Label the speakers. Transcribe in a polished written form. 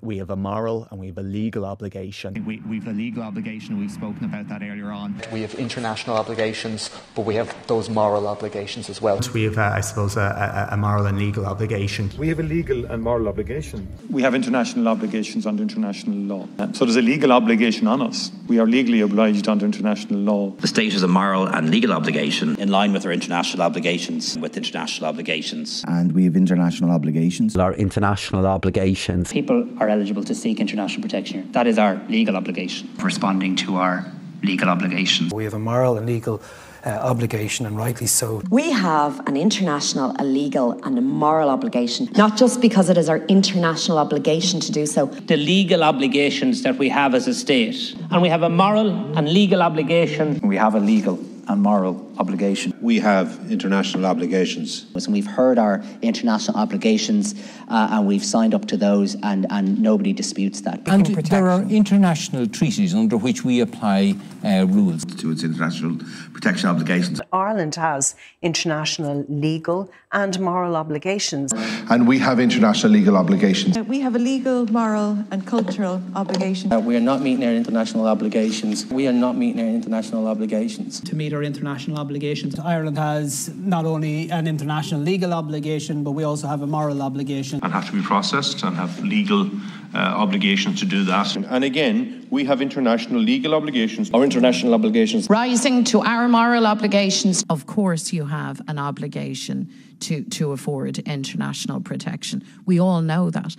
Speaker 1: We have a moral and we have a legal obligation.
Speaker 2: We've a legal obligation, we've spoken about that earlier on.
Speaker 3: We have international obligations, but we have those moral obligations as well.
Speaker 1: We have, I suppose, a moral and legal obligation.
Speaker 4: We have a legal and moral obligation.
Speaker 5: We have international obligations under international law. So there's a legal obligation on us. We are legally obliged under international law.
Speaker 6: The state has a moral and legal obligation in line with our international obligations,
Speaker 7: And we have international obligations.
Speaker 8: Our international obligations.
Speaker 9: People are eligible to seek international protection here. That is our legal obligation.
Speaker 2: Responding to our legal obligations.
Speaker 10: We have a moral and legal obligation, and rightly so.
Speaker 11: We have an international, a legal and a moral obligation, not just because it is our international obligation to do so.
Speaker 9: The legal obligations that we have as a state. And we have a moral and legal obligation.
Speaker 2: We have a legal and moral obligation.
Speaker 12: We have international obligations.
Speaker 13: And we've heard our international obligations and we've signed up to those, and nobody disputes that.
Speaker 14: And there are international treaties under which we apply rules.
Speaker 12: To its international protection obligations.
Speaker 15: Ireland has international legal and moral obligations.
Speaker 12: And we have international legal obligations.
Speaker 16: We have a legal, moral and cultural obligation.
Speaker 17: We are not meeting our international obligations. We are not meeting our international obligations.
Speaker 18: To meet our international obligations, Ireland has not only an international legal obligation, but we also have a moral obligation.
Speaker 5: And have to be processed and have legal obligations to do that. And again, we have international legal obligations.
Speaker 17: Our international obligations.
Speaker 19: Rising to our moral obligations. Of course you have an obligation to afford international protection. We all know that.